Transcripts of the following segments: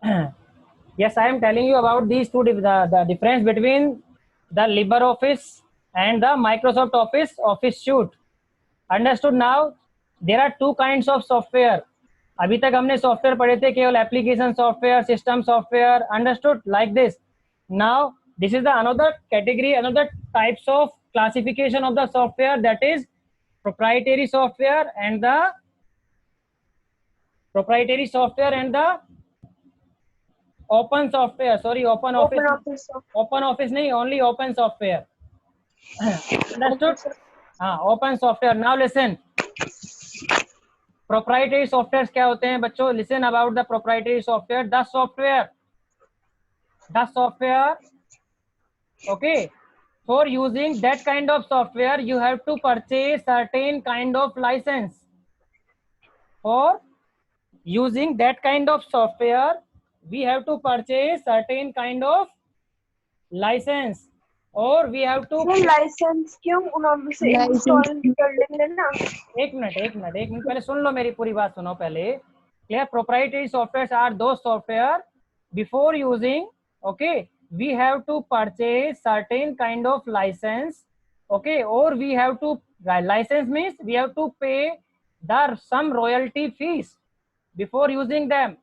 Yes, I am telling you about these two, the difference between the LibreOffice and the Microsoft Office Suite. Understood now? There are two kinds of software. अभी तक हमने software पढ़े थे, केवल application software, system software. Understood like this. Now this is the another category, another types of classification of the software, that is proprietary software and the open software. Sorry, open office नहीं, only open software. Understood? Open software. Now listen. Proprietary softwares क्या होते हैं बच्चों? Listen about the proprietary software. The software, okay, for using that kind of software you have to purchase certain kind of license. For using that kind of software we have to purchase certain kind of license, or we have to license क्यों? उन्होंने से install कर लेंगे ना. एक minute पहले सुन लो, मेरी पूरी बात सुनो पहले. क्लियर? प्रोप्राइटरी सॉफ्टवेयर आर दो software before using, okay, we have to purchase certain kind of license, okay, or we have to, license means we have to pay some royalty fees before using them.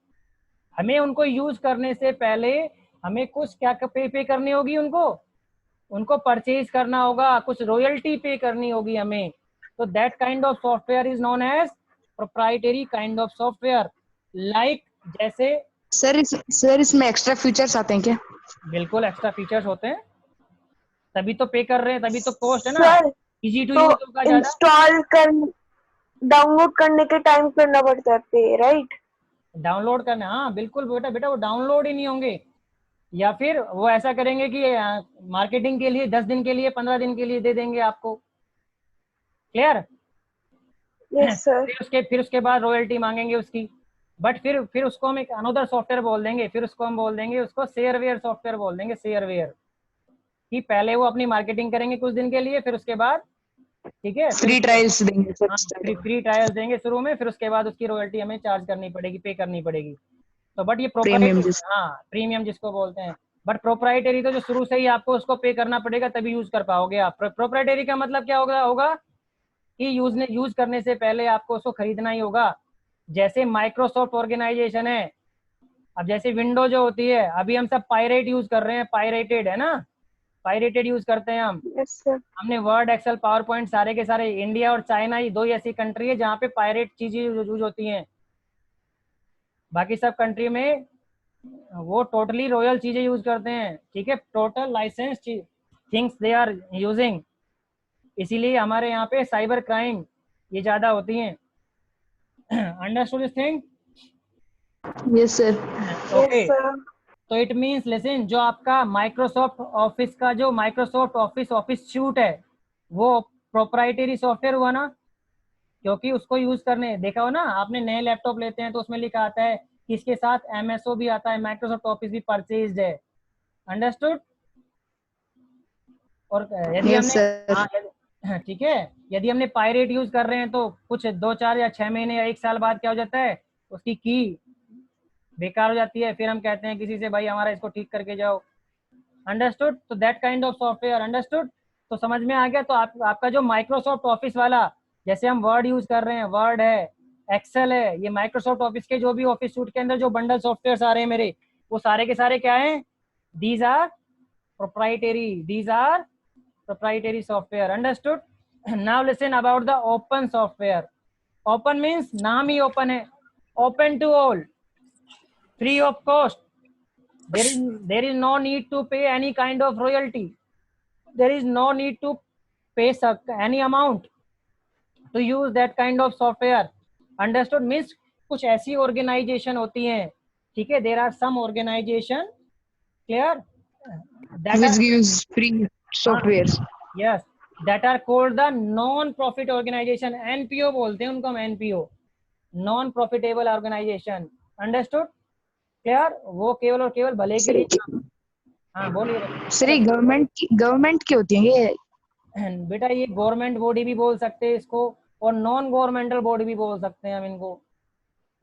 हमें उनको use करने से पहले हमें कुछ क्या पे करनी होगी, उनको परचेज करना होगा, कुछ रॉयल्टी पे करनी होगी हमें. तो that kind of software is known as proprietary kind of software. Like जैसे सर इसमें एक्स्ट्रा फीचर्स आते हैं क्या? बिल्कुल एक्स्ट्रा फीचर्स होते हैं, तभी तो पे कर रहे हैं, तभी तो कॉस्ट है ना. सर इजी टू तो यूज होगा ज्यादा. इंस्टॉल कर डाउनलोड करने के टाइम करना पड़ता है पे, राइट? डाउनलोड करना, हाँ बिल्कुल बेटा वो डाउनलोड ही नहीं होंगे, या फिर वो ऐसा करेंगे कि मार्केटिंग के लिए 10 दिन के लिए 15 दिन के लिए दे देंगे आपको. क्लियर? Yes sir. फिर उसके बाद रॉयल्टी मांगेंगे उसकी. बट फिर उसको हम एक अनदर सॉफ्टवेयर बोल देंगे, फिर उसको हम बोल देंगे, उसको शेयरवेयर सॉफ्टवेयर बोल देंगे. शेयरवेयर कि पहले वो अपनी मार्केटिंग करेंगे कुछ दिन के लिए, फिर उसके बाद, ठीक है, फ्री ट्रायल्स देंगे सर. फ्री ट्रायल्स देंगे शुरू में, फिर उसके बाद उसकी रॉयल्टी हमें चार्ज करनी पड़ेगी, पे करनी पड़ेगी. तो बट ये प्रोप्राइटरी, प्रीमियम जिसको बोलते हैं. बट प्रोप्राइटरी तो जो शुरू से ही आपको उसको पे करना पड़ेगा, तभी यूज कर पाओगे आप. प्रोप्राइटरी का मतलब क्या होगा कि यूज करने से पहले आपको उसको खरीदना ही होगा. जैसे माइक्रोसॉफ्ट ऑर्गेनाइजेशन है, अब जैसे विंडो जो होती है, अभी हम सब पायरेट यूज कर रहे हैं, पायरेटेड है ना, पायरेटेड यूज करते हैं हम. Yes sir. हमने वर्ड, एक्सेल, पावर पॉइंट सारे के सारे, इंडिया और चाइना ही दो ही ऐसी कंट्री है जहाँ पे पायरेट चीजें यूज होती हैं. बाकी सब कंट्री में वो टोटली रॉयल चीजें यूज करते हैं. ठीक है, total license things they are using. इसीलिए हमारे यहाँ पे साइबर क्राइम ये ज्यादा होती हैं. Understood this thing? Yes sir. Okay, तो इट मींस लिसन, जो आपका माइक्रोसॉफ्ट ऑफिस का जो माइक्रोसॉफ्ट ऑफिस सूट है, वो प्रोप्राइटरी सॉफ्टवेयर हुआ ना, क्योंकि उसको यूज करने, देखा हो ना आपने, नए लैपटॉप लेते हैं तो उसमें लिखा आता है कि इसके साथ एमएसओ भी आता है, माइक्रोसॉफ्ट ऑफिस भी परचेज्ड है. अंडरस्टूड? और यदि हमने, ठीक है, यदि हमने पायरेट यूज कर रहे हैं तो कुछ 2-4 या 6 महीने या 1 साल बाद क्या हो जाता है, उसकी की बेकार हो जाती है. फिर हम कहते हैं किसी से, भाई हमारा इसको ठीक करके जाओ. अंडरस्टूड? तो that kind of software. Understood? तो समझ में आ गया? तो आपका जो माइक्रोसॉफ्ट ऑफिस वाला, जैसे हम वर्ड यूज कर रहे हैं, वर्ड है, एक्सेल है, ये माइक्रोसॉफ्ट ऑफिस के जो भी ऑफिस सूट के अंदर जो बंडल सॉफ्टवेयर आ रहे हैं मेरे, वो सारे के सारे क्या हैं? These are proprietary software. Understood? Now listen about the open software. Open means नाम ही open है, open to all, free of cost. There is no need to pay any kind of royalty. There is no need to pay any amount to use that kind of software. Understood? means कुछ ऐसी organization होती हैं, ठीक है, there are some organization, clear, that which gives free softwares. yes, that are called the non profit organization. NPO बोलते हैं उनको हम, NPO, non profitable organization. Understood? clear? वो केवल और केवल भले के लिए. हाँ बोलिए सर गवर्नमेंट की होती है ये? बेटा ये गवर्नमेंट बॉडी भी बोल सकते हैं इसको, और नॉन गवर्नमेंटल बॉडी भी बोल सकते हैं हम इनको.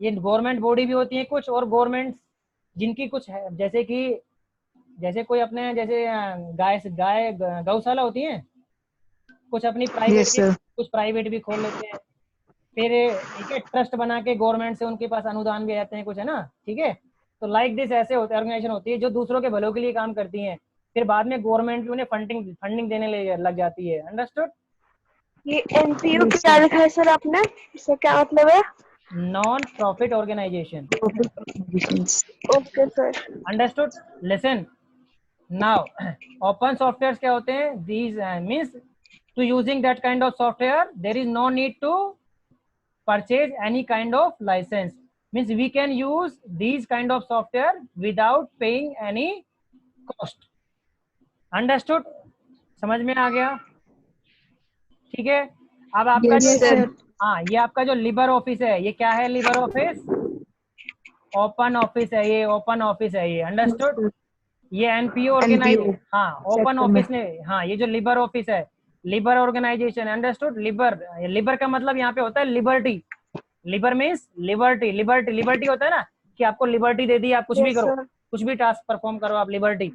ये गवर्नमेंट बॉडी भी होती है कुछ, और गवर्नमेंट जिनकी कुछ है, जैसे कि जैसे कोई अपने जैसे गाय गाय गौशाला होती है, कुछ अपनी प्राइवेट Yes, भी, sir. कुछ प्राइवेट भी खोल लेते हैं। फिर ठीक है, ट्रस्ट बना के गवर्नमेंट से उनके पास अनुदान भी आते हैं कुछ, है ना, ठीक है। तो लाइक दिस ऐसे होते ऑर्गेनाइजेशन होती है जो दूसरों के भलों के लिए काम करती हैं, फिर बाद में गवर्नमेंट भी उन्हें फंडिंग फंडिंग देने लग जाती है। अंडरस्टूड? ये एनपीओ Yes, क्या sir. लिखा है सर आपने, इसका क्या मतलब है? Non profit organization. Profit organizations. Okay sir. Understood? Listen now, open software क्या होते हैं? These means to using that kind of software there is no need to purchase any kind of license, means we can use these kind of software without paying any cost. Understood? समझ में आ गया? ठीक है। अब आपका Yes, जो sir. हाँ, ये आपका जो लिबर ऑफिस है, ये क्या है? लिबर ऑफिस ओपन ऑफिस है, ये ओपन ऑफिस है ये। अंडरस्टूड? ये एनपीओ ऑर्गेनाइज, NPO. हाँ ओपन Sector ऑफिस में. ने, हाँ ये जो लिबर ऑफिस है, libre organization. Understood? Libre, libre का मतलब यहाँ पे होता है liberty. Libre means liberty, liberty, liberty होता है ना कि आपको लिबर्टी दे दी, आप कुछ भी यस करो, सर। कुछ भी टास्क परफॉर्म करो आप, लिबर्टी।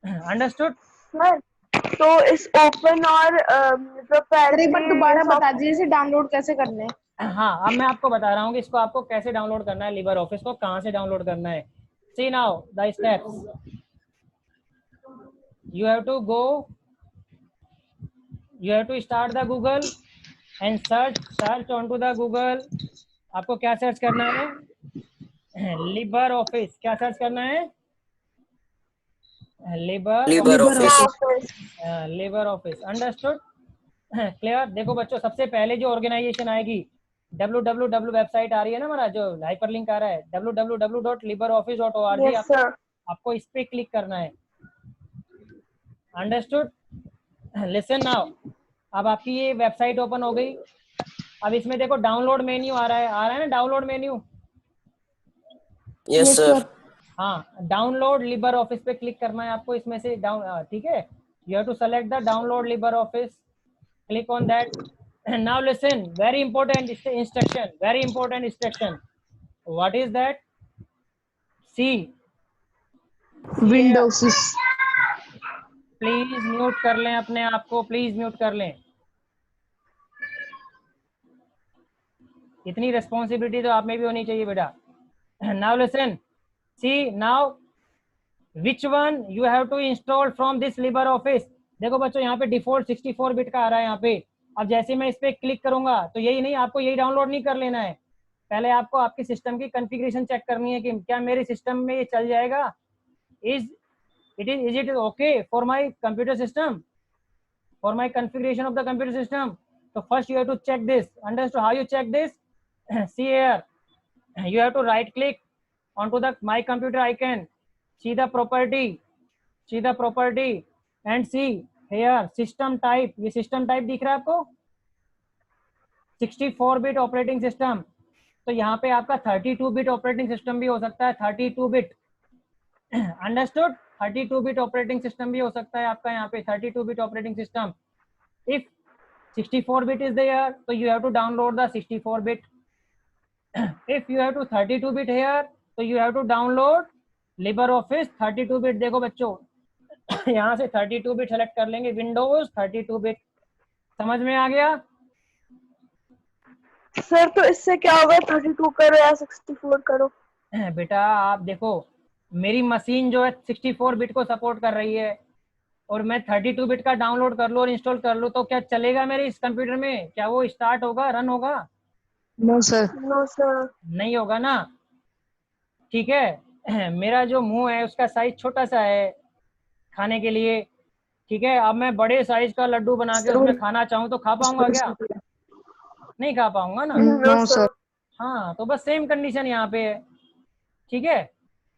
अंडरस्टूड? सर तो इस ओपन और जो सर एक बार पहले दोबारा बता दीजिए इसे डाउनलोड कैसे करने हैं। हाँ, अब मैं आपको बता रहा हूँ कि इसको आपको कैसे डाउनलोड करना है, लिबर ऑफिस को कहाँ से डाउनलोड करना है। See now the steps, you have to go, you have to start the Google and search onto the Google। आपको क्या सर्च करना है? Libre office. क्या सर्च करना है? Libre office. Libre office. Understood? Clear? देखो बच्चों, सबसे पहले जो ऑर्गेनाइजेशन आएगी, www वेबसाइट आ रही है ना हमारा, जो हाइपरलिंक आ रहा है www.libreoffice.org, यस सर। आपको इस पे क्लिक करना है। अंडरस्टूड? लिसन नाउ, अब आपकी ये वेबसाइट ओपन हो गई। अब इसमें देखो डाउनलोड मेन्यू आ रहा है ना, डाउनलोड मेन्यू। Yes sir. हाँ, डाउनलोड लिबर ऑफिस पे क्लिक करना है आपको, इसमें से डाउन, ठीक है, you have to select the download libre office, click on that. Now listen, very important instruction, very important instruction. What is that? See, Windows is. Please mute कर लें अपने आप को, प्लीज म्यूट कर लें। इतनी रिस्पॉन्सिबिलिटी तो आप में भी होनी चाहिए बेटा। Now listen, see now which one you have to install from this Libre office. देखो बच्चों, यहाँ पे डिफॉल्ट 64 बिट का आ रहा है यहाँ पे। अब जैसे मैं इस पे क्लिक करूंगा तो यही नहीं, आपको यही डाउनलोड नहीं कर लेना है, पहले आपको आपके सिस्टम की कॉन्फ़िगरेशन चेक करनी है कि क्या मेरे सिस्टम में ये चल जाएगा। Is it okay for my computer system, for my configuration of the computer system. तो first you have to check this. Understood how you check this? See here, you have to right click onto the my computer icon, see the property and see here system type। ये system type दिख रहा है आपको, 64 bit operating system. तो यहाँ पे आपका 32 bit operating system भी हो सकता है, 32 bit. Understood? 32 bit operating system भी हो सकता है आपका यहाँ पे, 32 bit operating system. If 64 bit is there तो you have to download the 64 bit. if you have to 32 bit here तो you have to download LibreOffice 32 bit। देखो बच्चों, यहाँ से 32 बिट सेलेक्ट कर लेंगे, विंडोज 32 बिट। समझ में आ गया? सर तो इससे क्या होगा, 32 करो या 64 करो? बेटा आप देखो, मेरी मशीन जो है 64 बिट को सपोर्ट कर रही है, और मैं 32 बिट का डाउनलोड कर लूँ और इंस्टॉल कर लूँ तो क्या चलेगा मेरे इस कंप्यूटर में? क्या वो स्टार्ट होगा, रन होगा? No, sir. No sir. नहीं होगा ना, ठीक है। मेरा जो मुंह है उसका साइज छोटा सा है खाने के लिए, ठीक है। अब मैं बड़े साइज का लड्डू बना के उसमें खाना चाहूँ तो खा पाऊंगा क्या? नहीं खा पाऊंगा ना। No, sir. हाँ, तो बस सेम कंडीशन यहाँ पे है, ठीक है।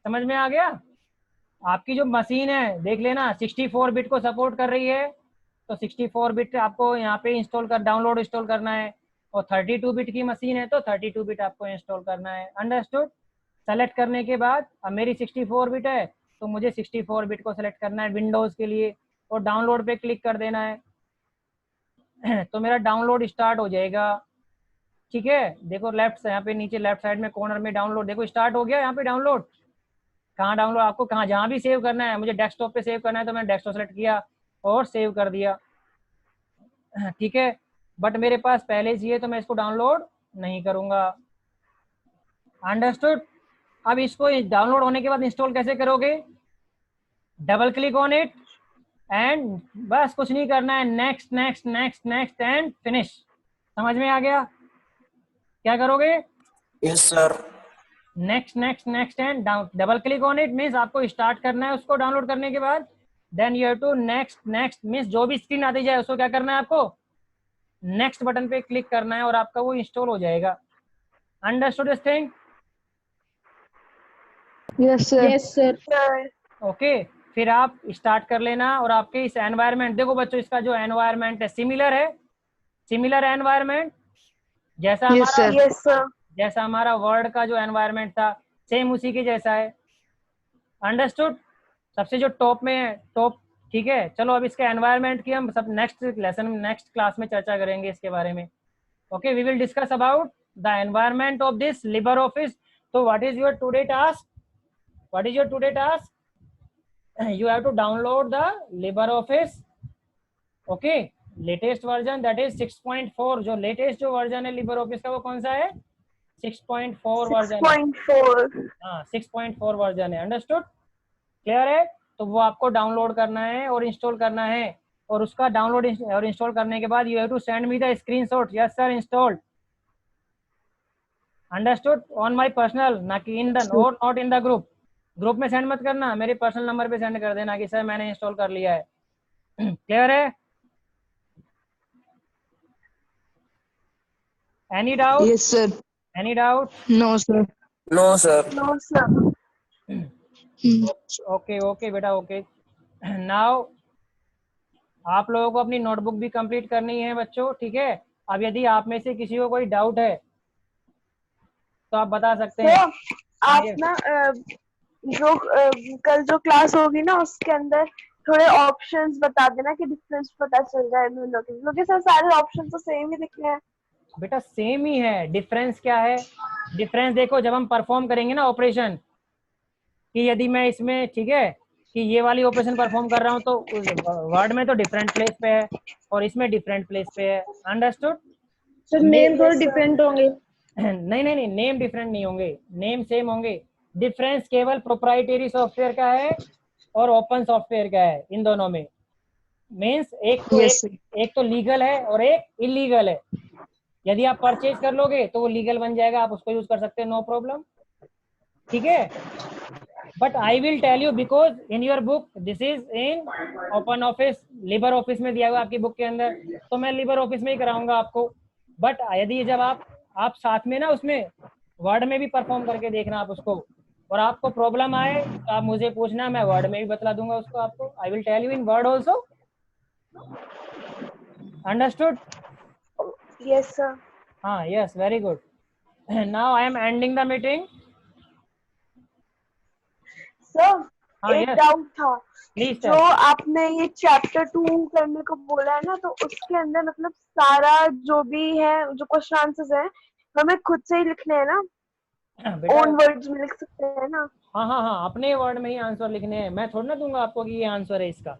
समझ में आ गया? आपकी जो मशीन है देख लेना, 64 बिट को सपोर्ट कर रही है, तो 64 बिट आपको यहाँ पे इंस्टॉल कर डाउनलोड इंस्टॉल करना है, और 32 बिट की मशीन है तो 32 बिट आपको इंस्टॉल करना है। अंडरस्टूड? सेलेक्ट करने के बाद, अब मेरी 64 बिट है तो मुझे 64 बिट को सेलेक्ट करना है विंडोज़ के लिए, और डाउनलोड पे क्लिक कर देना है। तो मेरा डाउनलोड स्टार्ट हो जाएगा, ठीक है। देखो लेफ्ट से यहाँ पे नीचे लेफ्ट साइड में कॉर्नर में डाउनलोड, देखो स्टार्ट हो गया यहाँ पे डाउनलोड। कहाँ डाउनलोड, आपको कहाँ जहाँ भी सेव करना है, मुझे डेस्कटॉप पे सेव करना है तो मैंने डेस्कटॉप सेलेक्ट किया और सेव कर दिया, ठीक है। बट मेरे पास पहले ही चाहिए तो मैं इसको डाउनलोड नहीं करूँगा। अंडरस्टूड। अब इसको डाउनलोड होने के बाद इंस्टॉल कैसे करोगे? Double click on it and बस कुछ नहीं करना है, next next next next and finish. समझ में आ गया? क्या करोगे? Yes sir. Next next next and down, double click on it means आपको स्टार्ट करना है उसको डाउनलोड करने के बाद। Then you have to next next means जो भी स्क्रीन आती जाए उसको क्या करना है, आपको नेक्स्ट बटन पे क्लिक करना है और आपका वो इंस्टॉल हो जाएगा। Understood this thing? Yes, sir. Yes sir. Sir okay, फिर आप स्टार्ट कर लेना और आपके इस एनवायरनमेंट, देखो बच्चों इसका जो एनवायरनमेंट है सिमिलर है, सिमिलर एनवायरनमेंट जैसा Yes, हमारा, sir. यस सर जैसा हमारा वर्ड का जो एनवायरनमेंट था सेम उसी के जैसा है। अंडरस्टूड? सबसे जो टॉप में है, टॉप, ठीक है। चलो अब इसके एनवायरनमेंट की हम सब नेक्स्ट लेसन, नेक्स्ट क्लास में चर्चा करेंगे इसके बारे में। Okay, we will discuss about the environment of this Libre office. तो what is your today task? What is your today task? you have to download the LibreOffice, okay, latest version that is 6.4। जो latest जो version है LibreOffice का वो कौन सा है? 6.4 version है। 6.4 हाँ 6.4 वर्जन है। अंडरस्टूड? क्लियर है? तो वो आपको डाउनलोड करना है और इंस्टॉल करना है, और उसका डाउनलोड और इंस्टॉल करने के बाद you have to send me the screenshot. Yes sir, installed. Understood? On my personal, ना कि इन द और not in the group. Group में सेंड मत करना, मेरे पर्सनल नंबर पे सेंड कर देना कि सर मैंने इंस्टॉल कर लिया है। क्लियर है? Any doubt? Yes, sir. Any doubt? No, sir. No sir. No sir okay okay बेटा, ओके। नाउ आप लोगों को अपनी नोटबुक भी कंप्लीट करनी है बच्चों, ठीक है। अब यदि आप में से किसी को कोई डाउट है तो आप बता सकते हैं। सर आप ना जो कल जो क्लास होगी ना उसके अंदर थोड़े ऑप्शंस बता देना कि डिफरेंस पता चल जाए दोनों के, क्योंकि सर सारे ऑप्शन तो सेम ही दिख रहे हैं। बेटा सेम ही है, डिफरेंस क्या है? डिफरेंस देखो, जब हम परफॉर्म करेंगे ना ऑपरेशन, कि यदि मैं इसमें, ठीक है, कि ये वाली ऑपरेशन परफॉर्म कर रहा हूँ तो वर्ड में तो डिफरेंट प्लेस पे है और इसमें डिफरेंट प्लेस पे है। अंडरस्टूड? सर नेम थोड़े डिफरेंट होंगे। नहीं नहीं नहीं, नेम डिफरेंट नहीं होंगे, नेम सेम होंगे। डिफरेंस केवल प्रोप्राइटरी सॉफ्टवेयर का है और ओपन सॉफ्टवेयर का है, इन दोनों में। मीन्स एक तो Yes, sir. एक तो लीगल है और एक इलीगल है। यदि आप परचेज कर लोगे तो वो लीगल बन जाएगा, आप उसको यूज कर सकते हैं, नो प्रॉब्लम, ठीक है। But I will tell you because in your book this is in open office, libre office में दिया हुआ आपकी बुक के अंदर, तो मैं लिबर ऑफिस में ही कराऊंगा आपको। बट यदि जब आप साथ में ना उसमें वर्ड में भी परफॉर्म करके देखना आप उसको, और आपको प्रॉब्लम आए तो आप मुझे पूछना, मैं वर्ड में भी बतला दूंगा उसको आपको। I will tell you in word also. Understood? Yes sir. हाँ yes, very good. Now I am ending the meeting. Sir हाँ एक यस, डाउट था, प्लीज जो आपने ये चैप्टर 2 करने को बोला है ना, तो उसके अंदर मतलब सारा जो भी है, जो क्वेश्चन आंसर्स है, हमें खुद से ही लिखने हैं ना, बेटा। ओन वर्ड्स में लिख सकते हैं ना? हाँ हाँ हाँ, अपने वर्ड में ही आंसर लिखने हैं, मैं थोड़ा ना दूंगा आपको कि ये आंसर है इसका,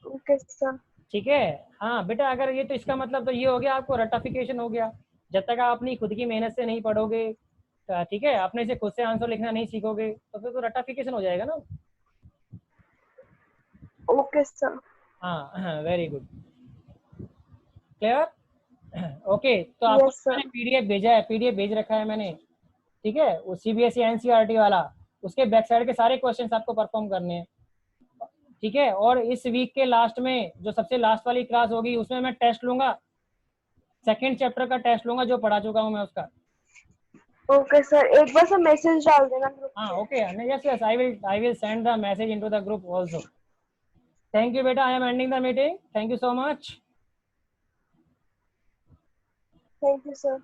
ओके सर। ठीक है। हाँ बेटा, अगर ये तो इसका मतलब तो ये हो गया, आपको रटाफिकेशन हो गया। जब तक आप अपनी खुद की मेहनत से नहीं पढ़ोगे, ठीक है, अपने से खुद से आंसर लिखना नहीं सीखोगे तो फिर तो रटाफिकेशन हो जाएगा ना। Okay sir. हाँ वेरी गुड, क्लियर। ओके, तो आपको यस सर। मैंने पीडीएफ भेजा है, पीडीएफ भेज रखा है मैंने, ठीक है, वो सीबीएसई एनसीईआरटी वाला, उसके बैक साइड के सारे क्वेश्चंस आपको परफॉर्म करने हैं, ठीक है। और इस वीक के लास्ट में जो सबसे लास्ट वाली क्लास होगी उसमें मैं टेस्ट लूंगा, सेकंड चैप्टर का टेस्ट लूंगा जो पढ़ा चुका हूँ मैं उसका। ओके सर, एक बार सर मैसेज डाल देना ग्रुप हाँ में। Okay, yes yes, I will send the message into the group also. Thank you बेटा, I am ending the meeting, thank you so much. Thank you sir.